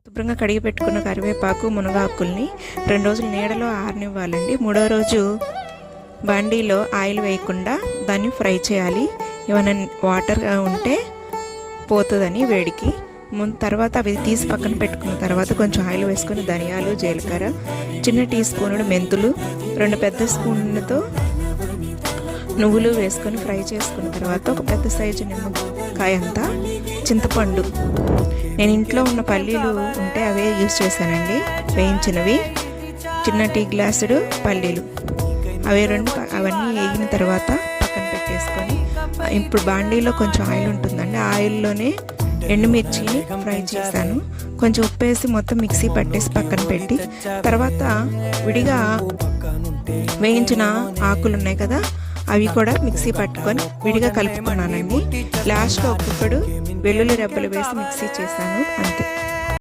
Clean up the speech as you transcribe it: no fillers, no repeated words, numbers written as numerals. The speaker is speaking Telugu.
శుభ్రంగా కడిగి పెట్టుకున్న కరివేపాకు మునగాకుల్ని 2 రోజులు నీడలో ఆరనివ్వాలండి. 3వ రోజు బాండీలో ఆయిల్ వేయకుండా దాన్ని ఫ్రై చేయాలి. ఏమైనా వాటర్గా ఉంటే పోతుందని వేడికి. తర్వాత అవి తీసి పక్కన పెట్టుకున్న తర్వాత కొంచెం ఆయిల్ వేసుకొని ధనియాలు, జీలకర్ర, చిన్న టీ స్పూనుడు మెంతులు, 2 పెద్ద స్పూన్లతో నువ్వులు వేసుకొని ఫ్రై చేసుకున్న తర్వాత ఒక పెద్ద సైజు నిమ్మకాయ అంతా చింతపండు, నేను ఇంట్లో ఉన్న పల్లీలు ఉంటే అవే యూజ్ చేశానండి, వేయించినవి, చిన్న టీ గ్లాసుడు పల్లీలు, అవన్నీ వేగిన తర్వాత పక్కన పెట్టేసుకొని ఇప్పుడు బాండీలో కొంచెం ఆయిల్ ఉంటుందండి. ఆయిల్లోనే ఎండుమిర్చిని ఫ్రై చేశాను. కొంచెం ఉప్పు వేసి మొత్తం మిక్సీ పట్టేసి పక్కన పెట్టి తర్వాత విడిగా వేయించిన ఆకులు ఉన్నాయి కదా అవి కూడా మిక్సీ పట్టుకొని విడిగా కలుపుకున్నానండి. లాస్ట్లో ఒక్కొక్కడు వెల్లుల్లి రెబ్బలు వేసి మిక్సీ చేశాను, అంతే.